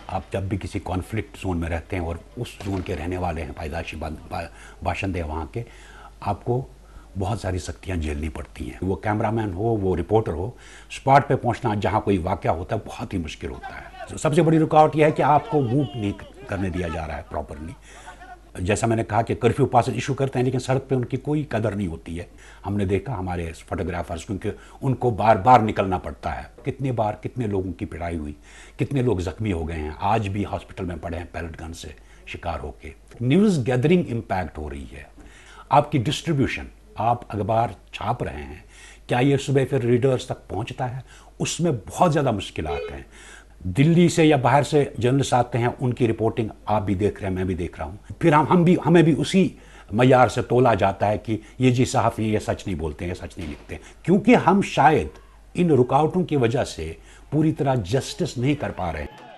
आप जब भी किसी कॉन्फ्लिक्ट जोन में रहते हैं और उस जोन के रहने वाले हैं, पैदाशी बाशिंदे हैं वहाँ के, आपको बहुत सारी सख्तियाँ झेलनी पड़ती हैं। वो कैमरामैन हो, वो रिपोर्टर हो, स्पॉट पे पहुँचना जहाँ कोई वाक़या होता है बहुत ही मुश्किल होता है। तो सबसे बड़ी रुकावट यह है कि आपको मूव नहीं करने दिया जा रहा है प्रॉपरली। जैसा मैंने कहा कि कर्फ्यू पास इशू करते हैं, लेकिन सड़क पे उनकी कोई कदर नहीं होती है। हमने देखा हमारे फोटोग्राफर्स, क्योंकि उनको बार बार निकलना पड़ता है। कितने बार कितने लोगों की पिटाई हुई, कितने लोग जख्मी हो गए हैं, आज भी हॉस्पिटल में पड़े हैं पैलेट गन से शिकार होके। न्यूज़ गैदरिंग इम्पैक्ट हो रही है। आपकी डिस्ट्रीब्यूशन, आप अखबार छाप रहे हैं, क्या ये सुबह फिर रीडर्स तक पहुंचता है? उसमें बहुत ज़्यादा मुश्किलात हैं। दिल्ली से या बाहर से जर्नलिस्ट आते हैं, उनकी रिपोर्टिंग आप भी देख रहे हैं, मैं भी देख रहा हूँ। फिर हमें भी उसी मयार से तोला जाता है कि ये जी सहाफ़ी ये सच नहीं बोलते हैं, ये सच नहीं लिखते, क्योंकि हम शायद इन रुकावटों की वजह से पूरी तरह जस्टिस नहीं कर पा रहे हैं।